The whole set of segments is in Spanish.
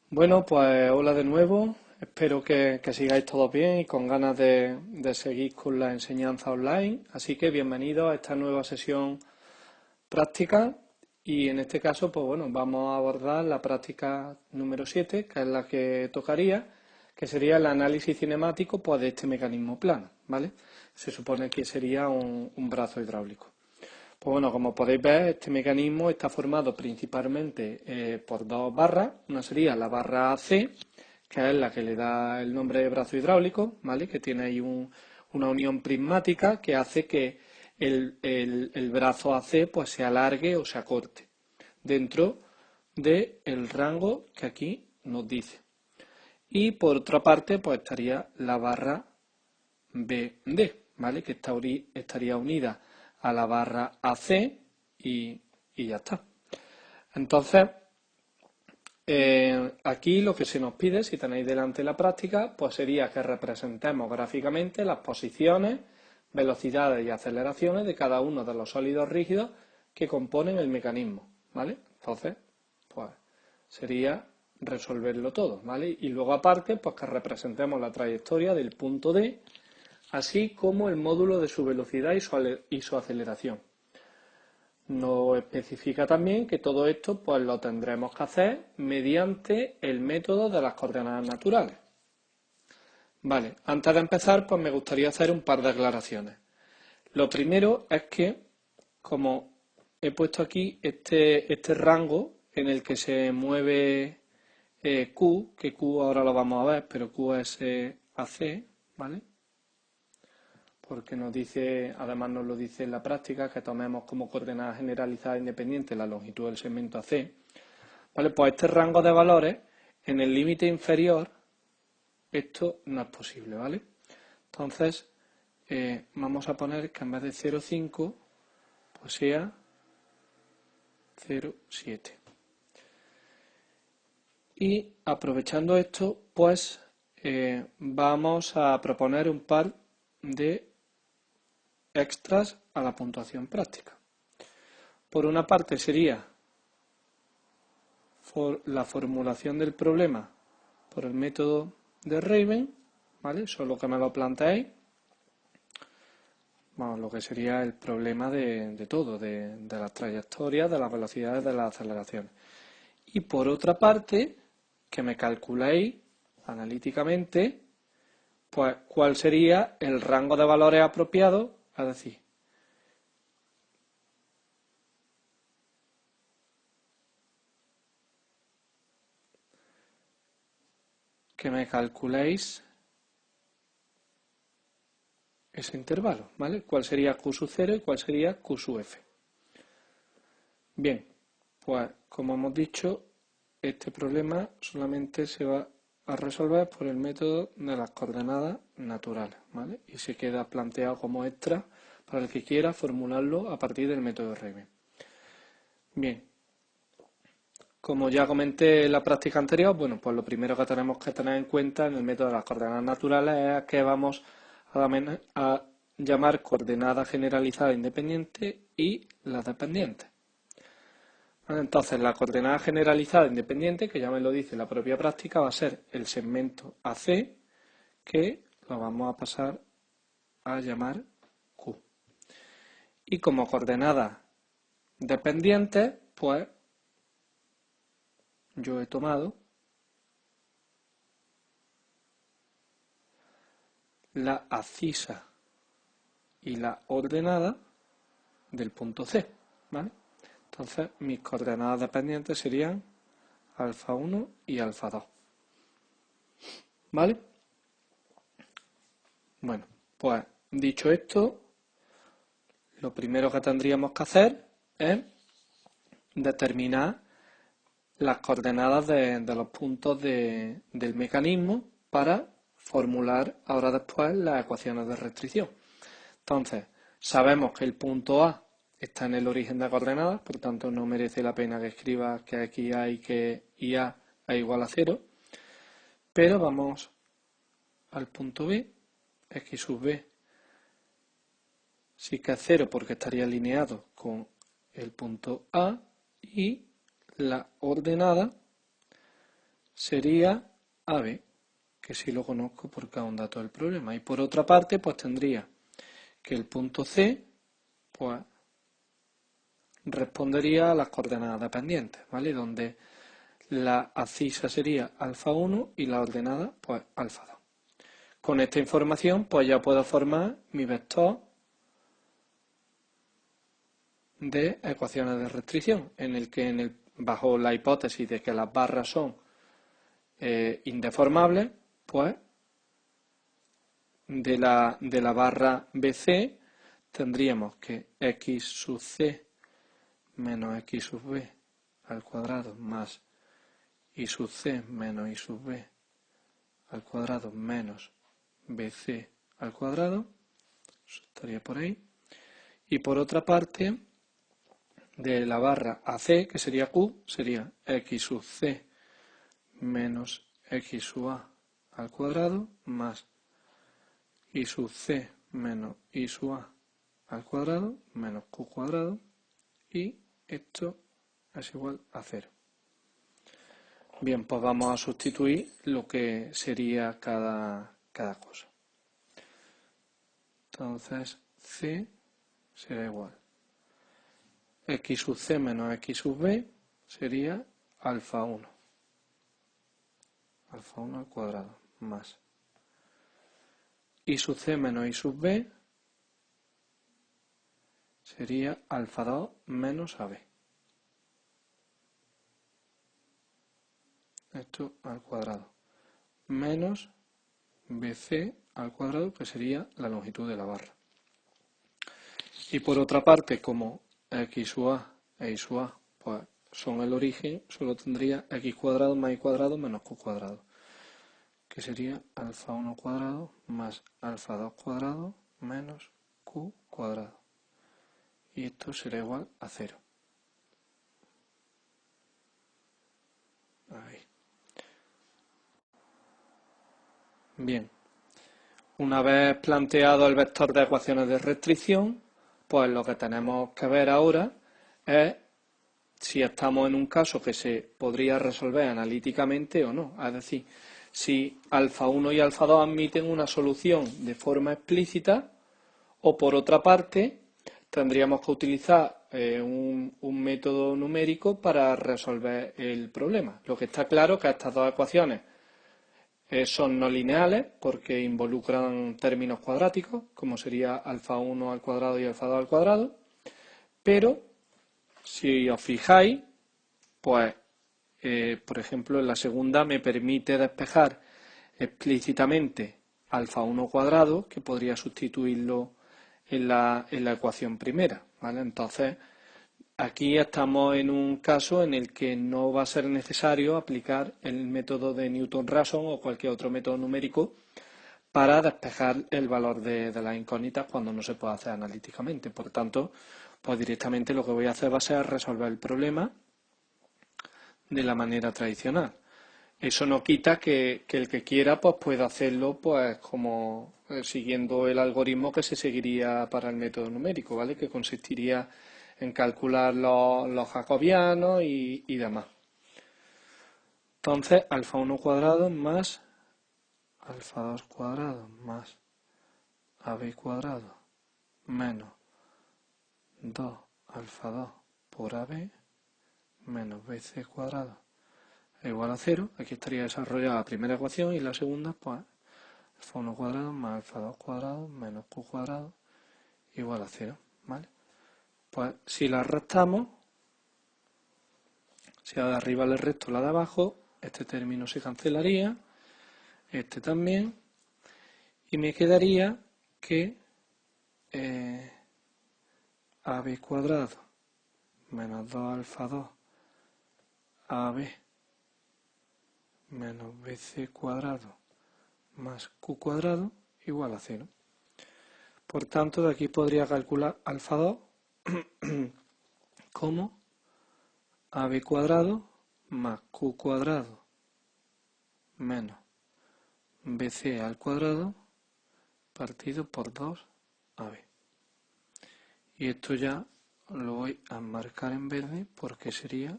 Bueno, pues hola de nuevo. Espero que sigáis todos bien y con ganas de seguir con la enseñanza online. Así que bienvenidos a esta nueva sesión práctica y en este caso, pues bueno, vamos a abordar la práctica número 7, que es la que tocaría, que sería el análisis cinemático pues, de este mecanismo plano, ¿vale? Se supone que sería un brazo hidráulico. Pues bueno, como podéis ver, este mecanismo está formado principalmente por dos barras. Una sería la barra AC, que es la que le da el nombre de brazo hidráulico, ¿vale? Que tiene ahí una unión prismática que hace que el brazo AC pues, se alargue o se acorte dentro del rango que aquí nos dice. Y por otra parte, pues estaría la barra BD, ¿vale? Que estaría unida a la barra AC y ya está. Entonces, aquí lo que se nos pide, si tenéis delante la práctica, pues sería que representemos gráficamente las posiciones, velocidades y aceleraciones de cada uno de los sólidos rígidos que componen el mecanismo, ¿vale? Entonces, pues sería resolverlo todo, ¿vale? Y luego aparte, pues que representemos la trayectoria del punto D, así como el módulo de su velocidad y su aceleración. Nos especifica también que todo esto pues lo tendremos que hacer mediante el método de las coordenadas naturales. Vale, antes de empezar pues me gustaría hacer un par de aclaraciones. Lo primero es que, como he puesto aquí este rango en el que se mueve Q, que Q ahora lo vamos a ver, pero Q es AC, ¿vale? Porque nos dice, además nos lo dice en la práctica, que tomemos como coordenada generalizada independiente la longitud del segmento AC. Vale, pues este rango de valores, en el límite inferior, esto no es posible, ¿vale? Entonces, vamos a poner que en vez de 0,5, pues sea 0,7. Y aprovechando esto, pues vamos a proponer un par de extras a la puntuación práctica. Por una parte sería la formulación del problema por el método de Raven, ¿vale? Solo que me lo planteéis, bueno, lo que sería el problema de todo, de las trayectorias, de las velocidades, de las aceleraciones. Y por otra parte, que me calculéis analíticamente, pues cuál sería el rango de valores apropiado, es decir, que me calculéis ese intervalo, ¿vale? ¿Cuál sería Q sub 0 y cuál sería Q sub F? Bien, pues como hemos dicho, este problema solamente se va a resolver por el método de las coordenadas naturales, ¿vale? Y se queda planteado como extra para el que quiera formularlo a partir del método de Raven. Bien, como ya comenté en la práctica anterior, bueno, pues lo primero que tenemos que tener en cuenta en el método de las coordenadas naturales es que vamos a llamar coordenada generalizada independiente y las dependientes. Entonces, la coordenada generalizada independiente, que ya me lo dice la propia práctica, va a ser el segmento AC, que lo vamos a pasar a llamar Q. Y como coordenada dependiente, pues yo he tomado la abscisa y la ordenada del punto C, ¿vale? Entonces, mis coordenadas dependientes serían alfa 1 y alfa 2, ¿vale? Bueno, pues dicho esto, lo primero que tendríamos que hacer es determinar las coordenadas de los puntos del mecanismo para formular ahora después las ecuaciones de restricción. Entonces, sabemos que el punto A está en el origen de coordenadas, por tanto no merece la pena que escriba que aquí hay que y A es igual a 0, pero vamos al punto B, x sub B sí que es 0 porque estaría alineado con el punto A y la ordenada sería AB, que sí lo conozco porque es un dato del problema. Y por otra parte, pues tendría que el punto C, pues respondería a las coordenadas dependientes, ¿vale? Donde la abscisa sería alfa 1 y la ordenada, pues alfa 2. Con esta información, pues ya puedo formar mi vector de ecuaciones de restricción, en el que bajo la hipótesis de que las barras son indeformables, pues de la barra BC tendríamos que x sub c menos x sub b al cuadrado más y sub c menos y sub b al cuadrado menos bc al cuadrado, eso estaría por ahí. Y por otra parte, de la barra AC, que sería Q, sería x sub c menos x sub a al cuadrado más y sub c menos y sub a al cuadrado menos q cuadrado, y esto es igual a 0. Bien, pues vamos a sustituir lo que sería cada cosa. Entonces c será igual x sub c menos x sub b sería alfa 1 al cuadrado más y sub c menos y sub b sería alfa 2 menos AB. Esto al cuadrado menos BC al cuadrado, que sería la longitud de la barra. Y por otra parte, como x sub a e y sub a pues son el origen, solo tendría x cuadrado más y cuadrado menos q cuadrado, que sería alfa 1 cuadrado más alfa 2 cuadrado menos q cuadrado. Y esto será igual a 0. Ahí. Bien, una vez planteado el vector de ecuaciones de restricción, pues lo que tenemos que ver ahora es si estamos en un caso que se podría resolver analíticamente o no. Es decir, si alfa 1 y alfa 2 admiten una solución de forma explícita, o por otra parte tendríamos que utilizar un método numérico para resolver el problema. Lo que está claro es que estas dos ecuaciones son no lineales porque involucran términos cuadráticos, como sería alfa 1 al cuadrado y alfa 2 al cuadrado, pero si os fijáis, pues, por ejemplo, en la segunda me permite despejar explícitamente alfa 1 cuadrado, que podría sustituirlo en la ecuación primera, ¿vale? Entonces, aquí estamos en un caso en el que no va a ser necesario aplicar el método de Newton-Raphson o cualquier otro método numérico para despejar el valor de las incógnitas cuando no se puede hacer analíticamente. Por tanto, pues directamente lo que voy a hacer va a ser resolver el problema de la manera tradicional. Eso no quita que el que quiera pues pueda hacerlo pues como siguiendo el algoritmo que se seguiría para el método numérico, ¿vale? Que consistiría en calcular los jacobianos y demás. Entonces, alfa 1 cuadrado más alfa 2 cuadrado más AB cuadrado menos 2 alfa 2 por AB menos BC cuadrado es igual a 0. Aquí estaría desarrollada la primera ecuación y la segunda, pues, alfa 1 cuadrado más alfa 2 cuadrado menos q cuadrado igual a 0, ¿vale? Pues si la restamos, si a la de arriba le resto la de abajo, este término se cancelaría, este también, y me quedaría que AB cuadrado menos 2 alfa 2 AB menos BC cuadrado más Q cuadrado igual a 0. Por tanto, de aquí podría calcular alfa 2 como AB cuadrado más Q cuadrado menos BC al cuadrado partido por 2AB. Y esto ya lo voy a marcar en verde porque sería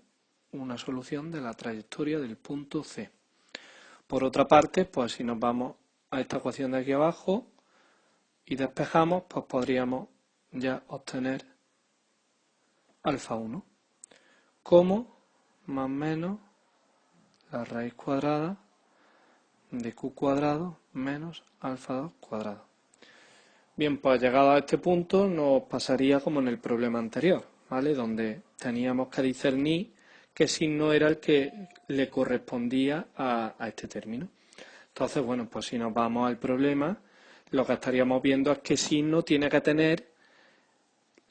una solución de la trayectoria del punto C. Por otra parte, pues si nos vamos a esta ecuación de aquí abajo y despejamos, pues podríamos ya obtener alfa 1 como más menos la raíz cuadrada de q cuadrado menos alfa 2 cuadrado. Bien, pues llegado a este punto nos pasaría como en el problema anterior, ¿vale? Donde teníamos que discernir qué signo era el que le correspondía a este término. Entonces, bueno, pues si nos vamos al problema, lo que estaríamos viendo es qué signo tiene que tener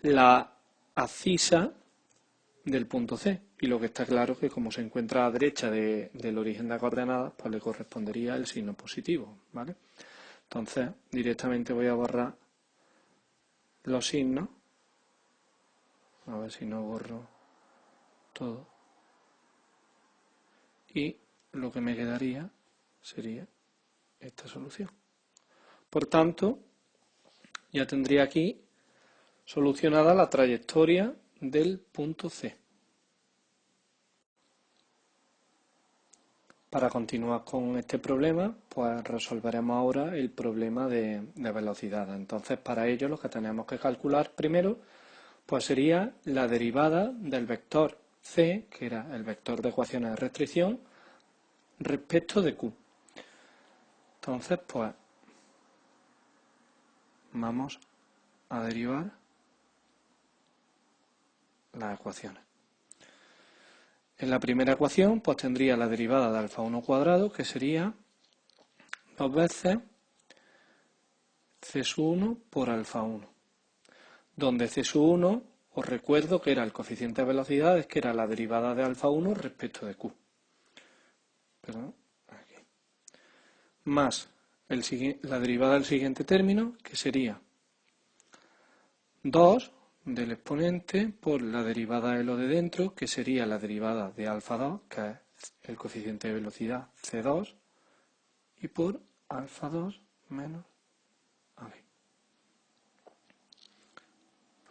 la abscisa del punto C. Y lo que está claro es que como se encuentra a la derecha del origen de las coordenadas, pues le correspondería el signo positivo, ¿vale? Entonces, directamente voy a borrar los signos. A ver si no borro todo. Y lo que me quedaría sería esta solución. Por tanto, ya tendría aquí solucionada la trayectoria del punto C. Para continuar con este problema, pues resolveremos ahora el problema de velocidad. Entonces, para ello lo que tenemos que calcular primero, pues sería la derivada del vector C, que era el vector de ecuaciones de restricción, respecto de Q. Entonces, pues, vamos a derivar las ecuaciones. En la primera ecuación, pues tendría la derivada de alfa 1 cuadrado, que sería 2 veces C sub 1 por alfa 1. Donde C sub 1, os recuerdo que era el coeficiente de velocidades, que era la derivada de alfa 1 respecto de Q. Perdón, aquí. Más la derivada del siguiente término, que sería 2 del exponente por la derivada de lo de dentro, que sería la derivada de alfa 2, que es el coeficiente de velocidad C2, y por alfa 2 menos AB.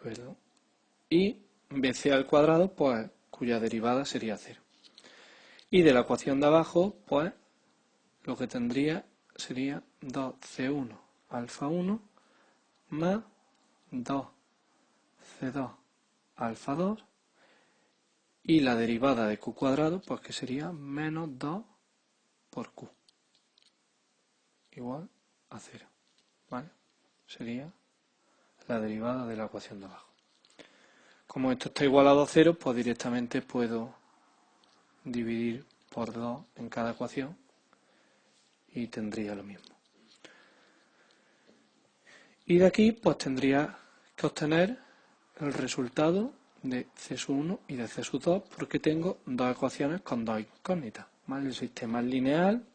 Perdón. Y BC al cuadrado, pues cuya derivada sería 0. Y de la ecuación de abajo, pues lo que tendría sería 2C1 alfa 1 más 2C2 alfa 2 y la derivada de Q cuadrado, pues que sería menos 2 por Q igual a 0. ¿Vale? Sería la derivada de la ecuación de abajo. Como esto está igualado a 0, pues directamente puedo dividir por 2 en cada ecuación y tendría lo mismo. Y de aquí pues tendría que obtener el resultado de C sub 1 y de C sub 2 porque tengo dos ecuaciones con dos incógnitas. ¿Vale? El sistema es lineal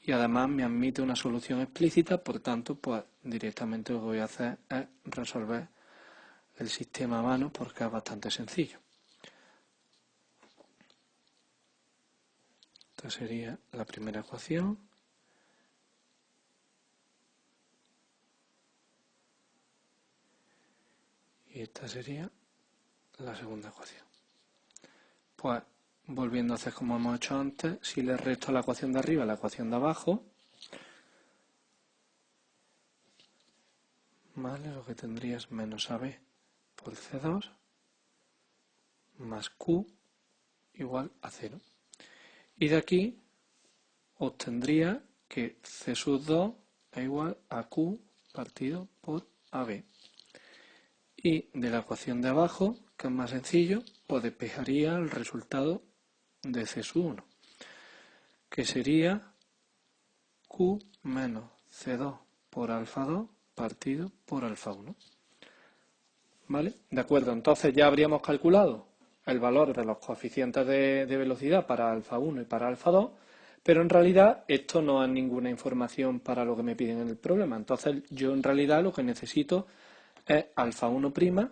y además me admite una solución explícita, por tanto pues directamente lo que voy a hacer es resolver el sistema a mano porque es bastante sencillo. Esta sería la primera ecuación. Y esta sería la segunda ecuación. Pues volviendo a hacer como hemos hecho antes, si le resto la ecuación de arriba a la ecuación de abajo, ¿vale? Lo que tendría es menos AB por C2 más Q igual a 0. Y de aquí obtendría que C sub 2 es igual a Q partido por AB. Y de la ecuación de abajo, que es más sencillo, pues despejaría el resultado de C sub 1, que sería Q menos C2 por alfa 2 partido por alfa 1. ¿Vale? De acuerdo, entonces ya habríamos calculado el valor de los coeficientes de velocidad para alfa 1 y para alfa 2, pero en realidad esto no es ninguna información para lo que me piden en el problema. Entonces yo en realidad lo que necesito es alfa 1'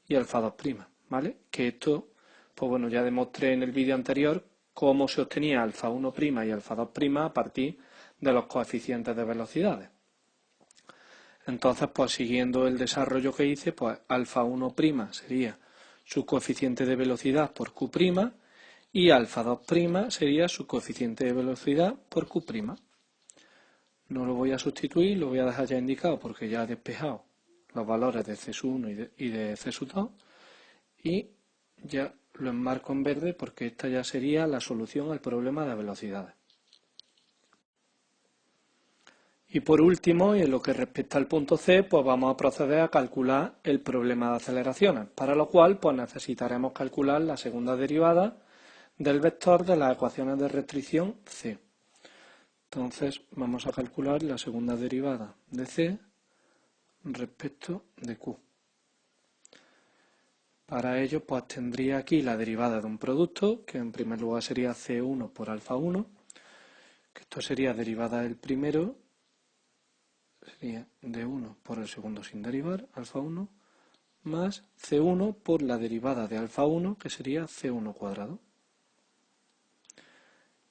y alfa 2', ¿vale? Que esto, pues bueno, ya demostré en el vídeo anterior cómo se obtenía alfa 1' y alfa 2' a partir de los coeficientes de velocidades. Entonces, pues siguiendo el desarrollo que hice, pues alfa 1' sería su coeficiente de velocidad por Q' y alfa 2' sería su coeficiente de velocidad por Q'. No lo voy a sustituir, lo voy a dejar ya indicado porque ya he despejado los valores de C1 y de C2 y ya lo enmarco en verde porque esta ya sería la solución al problema de velocidades. Y por último, y en lo que respecta al punto C, pues vamos a proceder a calcular el problema de aceleraciones, para lo cual pues necesitaremos calcular la segunda derivada del vector de las ecuaciones de restricción C. Entonces vamos a calcular la segunda derivada de C respecto de Q. Para ello pues tendría aquí la derivada de un producto, que en primer lugar sería C1 por alfa 1, que esto sería derivada del primero, sería D1 por el segundo sin derivar, alfa 1, más C1 por la derivada de alfa 1, que sería C1 cuadrado.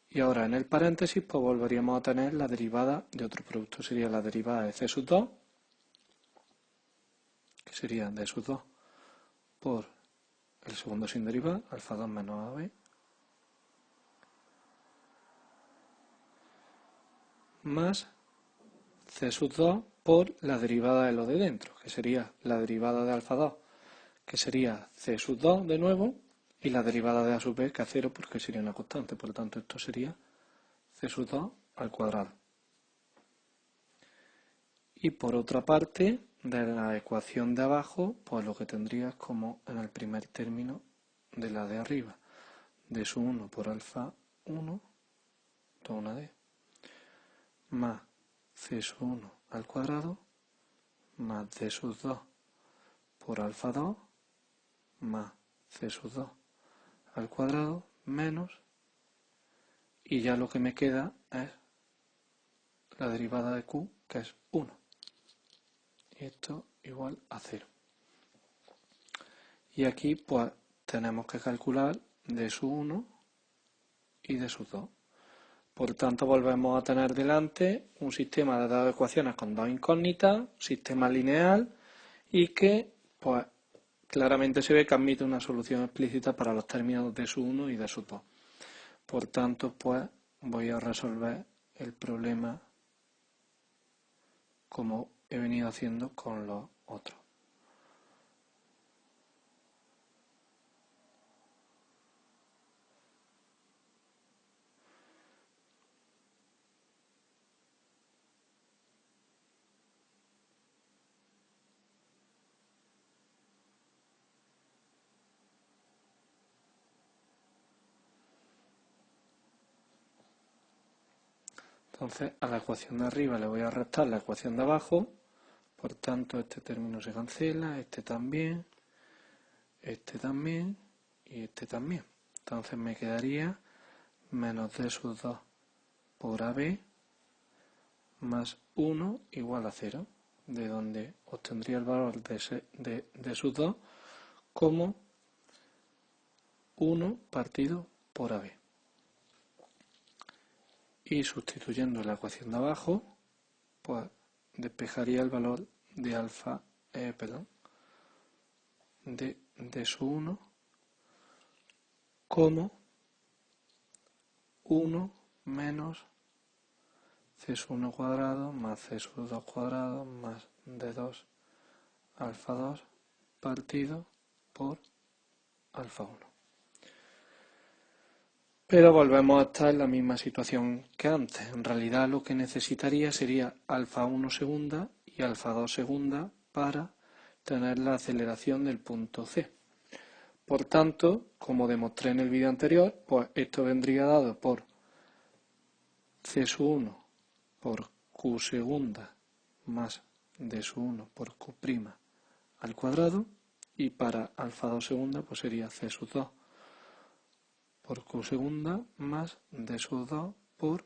Y ahora en el paréntesis pues volveríamos a tener la derivada de otro producto, sería la derivada de C sub 2, que sería D sub 2 por el segundo sin derivar, alfa 2 menos AB, más C sub 2 por la derivada de lo de dentro, que sería la derivada de alfa 2, que sería C sub 2 de nuevo, y la derivada de A sub B, que es 0 porque sería una constante, por lo tanto esto sería C sub 2 al cuadrado. Y por otra parte, de la ecuación de abajo, pues lo que tendría es como en el primer término de la de arriba, D sub 1 por alfa 1, toda una D, más C sub 1 al cuadrado, más D sub 2 por alfa 2, más C sub 2 al cuadrado, menos, y ya lo que me queda es la derivada de Q, que es 1. Y esto igual a 0. Y aquí pues tenemos que calcular D sub 1 y D sub 2. Por tanto volvemos a tener delante un sistema de dos ecuaciones con dos incógnitas, sistema lineal, y que pues claramente se ve que admite una solución explícita para los términos D sub 1 y D sub 2. Por tanto, pues voy a resolver el problema como he venido haciendo con los otros. Entonces, a la ecuación de arriba le voy a restar la ecuación de abajo, por tanto este término se cancela, este también y este también. Entonces me quedaría menos D sub 2 por AB más 1 igual a 0, de donde obtendría el valor de D sub 2 como 1 partido por AB. Y sustituyendo la ecuación de abajo, pues despejaría el valor de alfa, de D sub 1 como 1 menos C sub 1 cuadrado más C sub 2 cuadrado más D2 alfa 2 partido por alfa 1. Pero volvemos a estar en la misma situación que antes. En realidad lo que necesitaría sería alfa 1 segunda y alfa 2 segunda para tener la aceleración del punto C. Por tanto, como demostré en el vídeo anterior, pues esto vendría dado por C sub 1 por Q segunda más D sub 1 por Q' al cuadrado, y para alfa 2 segunda pues sería C sub 2 por Q segunda más D sub 2 por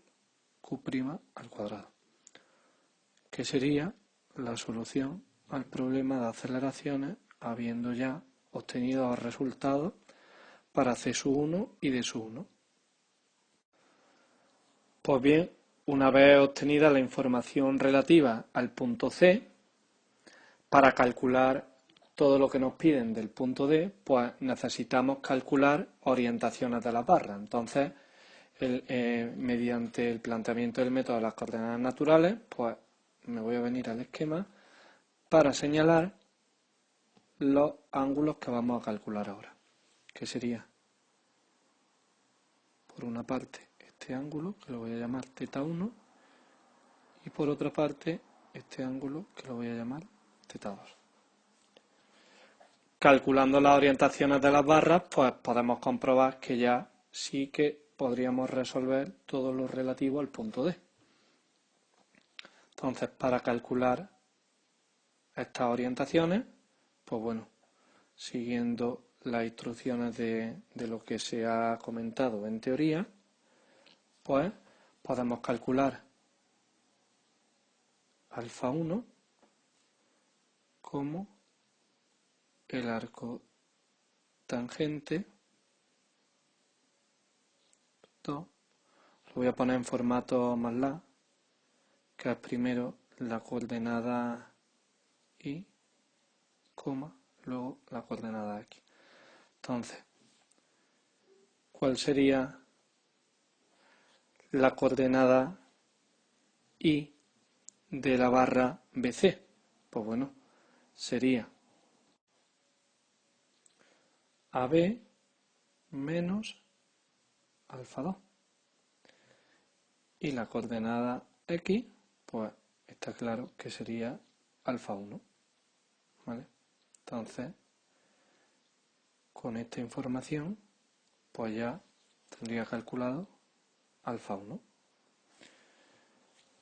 Q' al cuadrado, que sería la solución al problema de aceleraciones habiendo ya obtenido los resultados para C sub 1 y D sub 1. Pues bien, una vez obtenida la información relativa al punto C, para calcular todo lo que nos piden del punto D, pues necesitamos calcular orientaciones de las barras. Entonces, mediante el planteamiento del método de las coordenadas naturales, pues me voy a venir al esquema para señalar los ángulos que vamos a calcular ahora, que sería, por una parte, este ángulo, que lo voy a llamar θ1, y por otra parte, este ángulo, que lo voy a llamar θ2. Calculando las orientaciones de las barras, pues podemos comprobar que ya sí que podríamos resolver todo lo relativo al punto D. Entonces, para calcular estas orientaciones, pues bueno, siguiendo las instrucciones de lo que se ha comentado en teoría, pues podemos calcular alfa 1 como el arco tangente 2, lo voy a poner en formato MATLAB, que es primero la coordenada y, coma, luego la coordenada x. Entonces, ¿cuál sería la coordenada y de la barra BC? Pues bueno, sería AB menos alfa 2. Y la coordenada X, pues está claro que sería alfa 1. ¿Vale? Entonces, con esta información, pues ya tendría calculado alfa 1.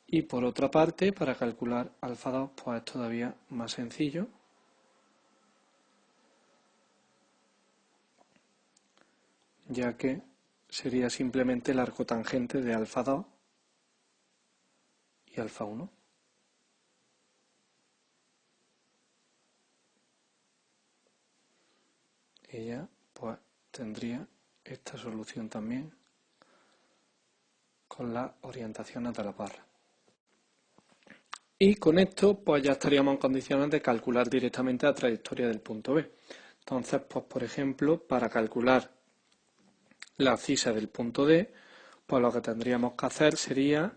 Y por otra parte, para calcular alfa 2, pues es todavía más sencillo. Ya que sería simplemente el arco tangente de alfa 2 y alfa 1. Y ya pues tendría esta solución también con las orientaciones de la barra. Y con esto pues ya estaríamos en condiciones de calcular directamente la trayectoria del punto B. Entonces, pues por ejemplo, para calcular la abscisa del punto D, pues lo que tendríamos que hacer sería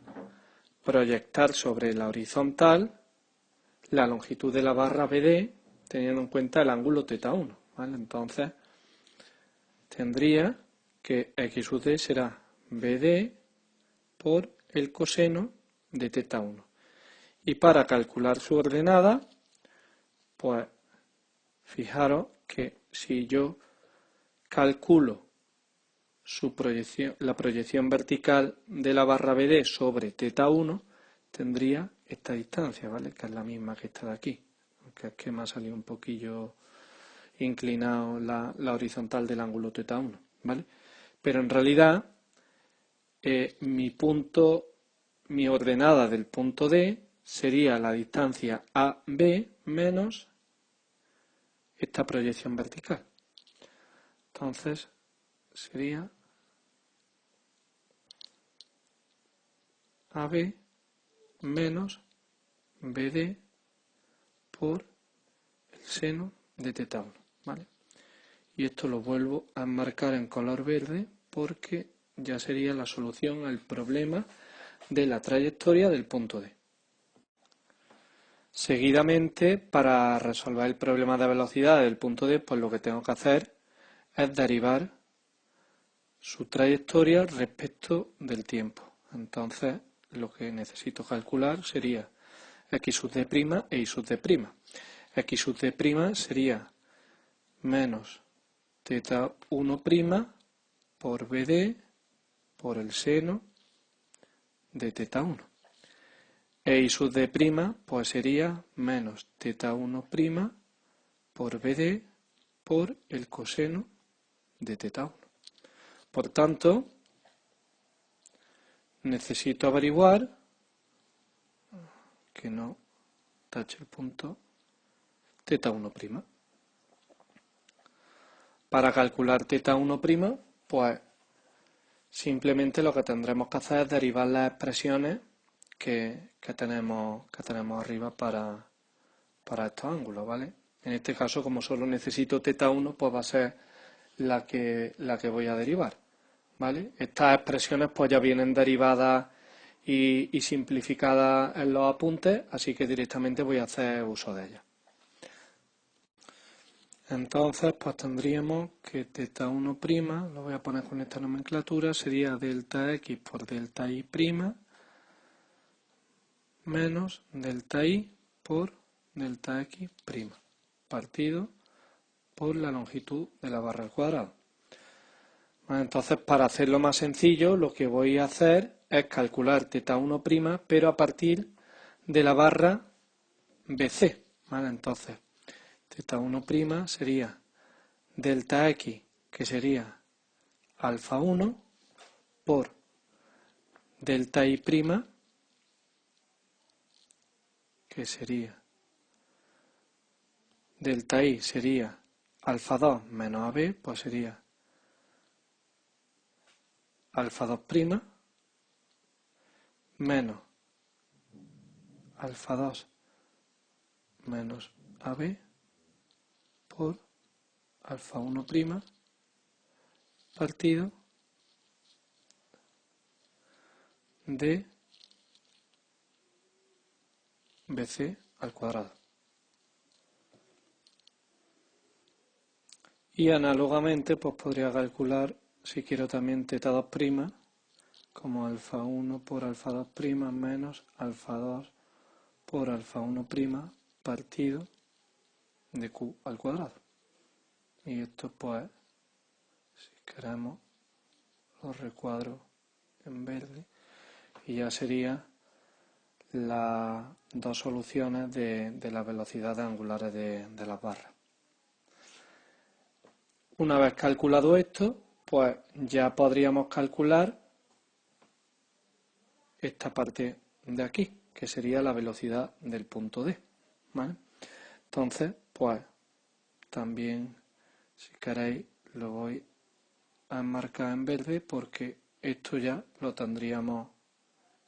proyectar sobre la horizontal la longitud de la barra BD teniendo en cuenta el ángulo θ1. ¿Vale? Entonces tendría que x sub d será BD por el coseno de θ1. Y para calcular su ordenada, pues fijaros que si yo calculo la proyección vertical de la barra BD sobre θ1, tendría esta distancia, ¿vale? Que es la misma que esta de aquí, aunque es que me ha salido un poquillo inclinado la horizontal del ángulo θ1, ¿vale? Pero en realidad mi ordenada del punto D sería la distancia AB menos esta proyección vertical. Entonces sería AB menos BD por el seno de θ1, ¿vale? Y esto lo vuelvo a enmarcar en color verde porque ya sería la solución al problema de la trayectoria del punto D. Seguidamente, para resolver el problema de velocidad del punto D, pues lo que tengo que hacer es derivar su trayectoria respecto del tiempo. Entonces, lo que necesito calcular sería x sub d' e y sub d'. X sub d' sería menos θ1' por BD por el seno de θ1. E y sub d' pues sería menos θ1' por BD por el coseno de θ1. Por tanto, necesito averiguar, que no tache el punto, θ1'. Para calcular θ1', pues simplemente lo que tendremos que hacer es derivar las expresiones que tenemos arriba para estos ángulos, ¿vale? En este caso, como solo necesito θ1, pues va a ser la que voy a derivar, ¿vale? Estas expresiones pues ya vienen derivadas y simplificadas en los apuntes, así que directamente voy a hacer uso de ellas. Entonces, pues tendríamos que θ1', lo voy a poner con esta nomenclatura, sería delta x por delta y' menos delta y por delta x', partido por la longitud de la barra al cuadrado. Bueno, entonces, para hacerlo más sencillo, lo que voy a hacer es calcular θ1', pero a partir de la barra BC. ¿Vale? Entonces, θ1' sería delta x, que sería alfa 1, por delta y', que sería delta y sería alfa 2 menos AB, pues sería alfa 2' menos alfa 2 menos AB por alfa 1' partido de BC al cuadrado. Y análogamente, pues podría calcular, si quiero también θ2', como alfa 1 por alfa 2' menos alfa 2 por alfa 1' partido de Q al cuadrado. Y esto pues, si queremos, lo recuadro en verde y ya sería las dos soluciones de las velocidades angulares de las barras. Una vez calculado esto, pues ya podríamos calcular esta parte de aquí, que sería la velocidad del punto D, ¿vale? Entonces, pues también, si queréis, lo voy a enmarcar en verde porque esto ya lo tendríamos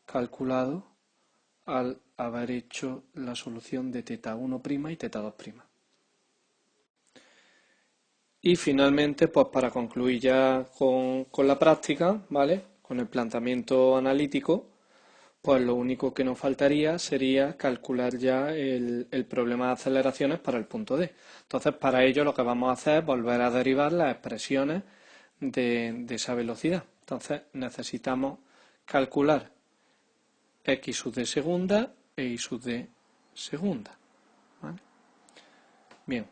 calculado al haber hecho la solución de θ1' y θ2'. Y finalmente, pues para concluir ya con la práctica, ¿vale? Con el planteamiento analítico, pues lo único que nos faltaría sería calcular ya el problema de aceleraciones para el punto D. Entonces, para ello lo que vamos a hacer es volver a derivar las expresiones de esa velocidad. Entonces, necesitamos calcular x sub d segunda e y sub d segunda, ¿vale? Bien.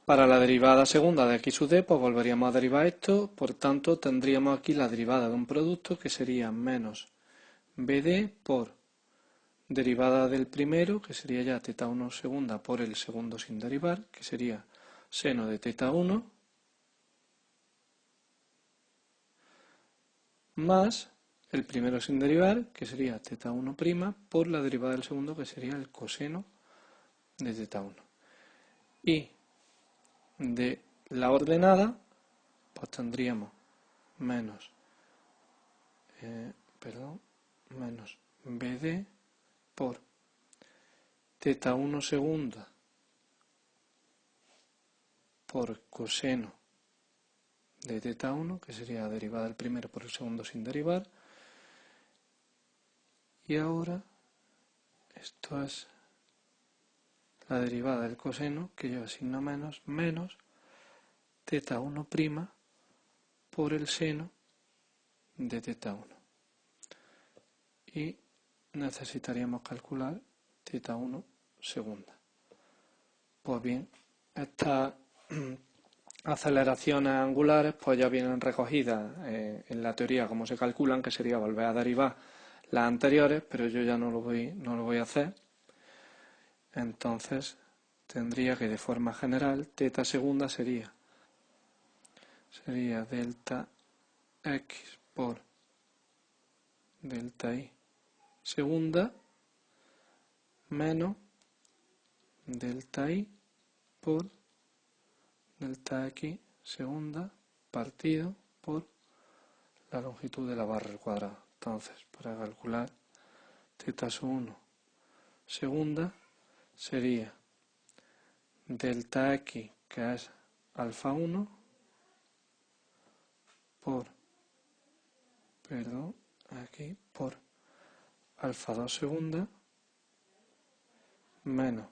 Para la derivada segunda de x sub d, pues volveríamos a derivar esto, por tanto tendríamos aquí la derivada de un producto que sería menos bd por derivada del primero, que sería ya θ1 segunda por el segundo sin derivar, que sería seno de θ1, más el primero sin derivar, que sería θ1' por la derivada del segundo, que sería el coseno de θ1. Y de la ordenada, pues tendríamos menos BD por θ1 segunda por coseno de θ1, que sería la derivada del primero por el segundo sin derivar. Y ahora esto es la derivada del coseno, que lleva signo menos, menos θ1' por el seno de θ1. Y necesitaríamos calcular θ1 segunda. Pues bien, estas aceleraciones angulares pues ya vienen recogidas en la teoría como se calculan, que sería volver a derivar las anteriores, pero yo ya no lo voy a hacer. Entonces tendría que de forma general θ segunda sería delta x por delta y segunda menos delta y por delta x segunda partido por la longitud de la barra al cuadrado. Entonces, para calcular θ1 segunda sería delta x, que es alfa 1, por, perdón, aquí, por alfa 2 segunda, menos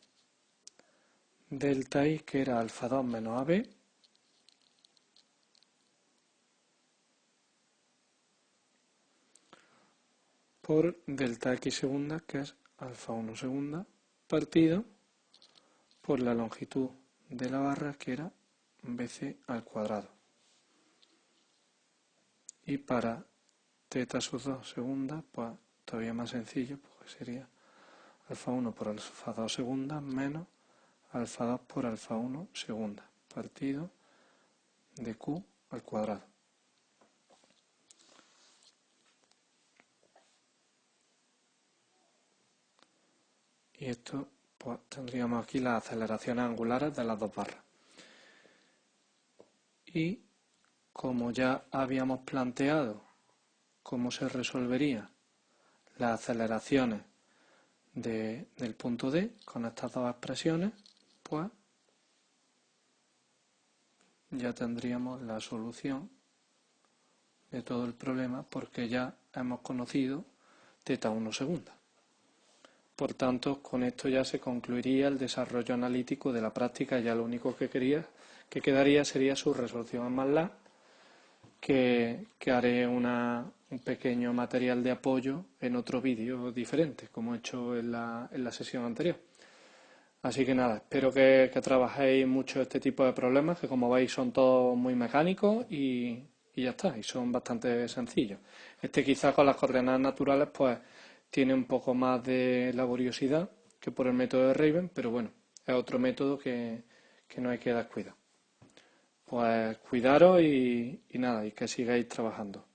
delta y, que era alfa 2 menos AB, por delta x segunda, que es alfa 1 segunda, partido por la longitud de la barra, que era bc al cuadrado. Y para teta sub 2 segunda, pues todavía más sencillo, pues sería alfa 1 por alfa 2 segunda menos alfa 2 por alfa 1 segunda, partido de q al cuadrado. Y esto, pues tendríamos aquí las aceleraciones angulares de las dos barras. Y como ya habíamos planteado cómo se resolverían las aceleraciones del punto D con estas dos expresiones, pues ya tendríamos la solución de todo el problema, porque ya hemos conocido teta 1 segunda. Por tanto, con esto ya se concluiría el desarrollo analítico de la práctica. Ya lo único que quedaría sería su resolución en MATLAB, que haré un pequeño material de apoyo en otro vídeo diferente, como he hecho en la sesión anterior. Así que nada, espero que trabajéis mucho este tipo de problemas, que como veis son todos muy mecánicos y ya está, y son bastante sencillos. Este quizás con las coordenadas naturales pues tiene un poco más de laboriosidad que por el método de Raven, pero bueno, es otro método que no hay que descuidar. Pues cuidaros y nada, y que sigáis trabajando.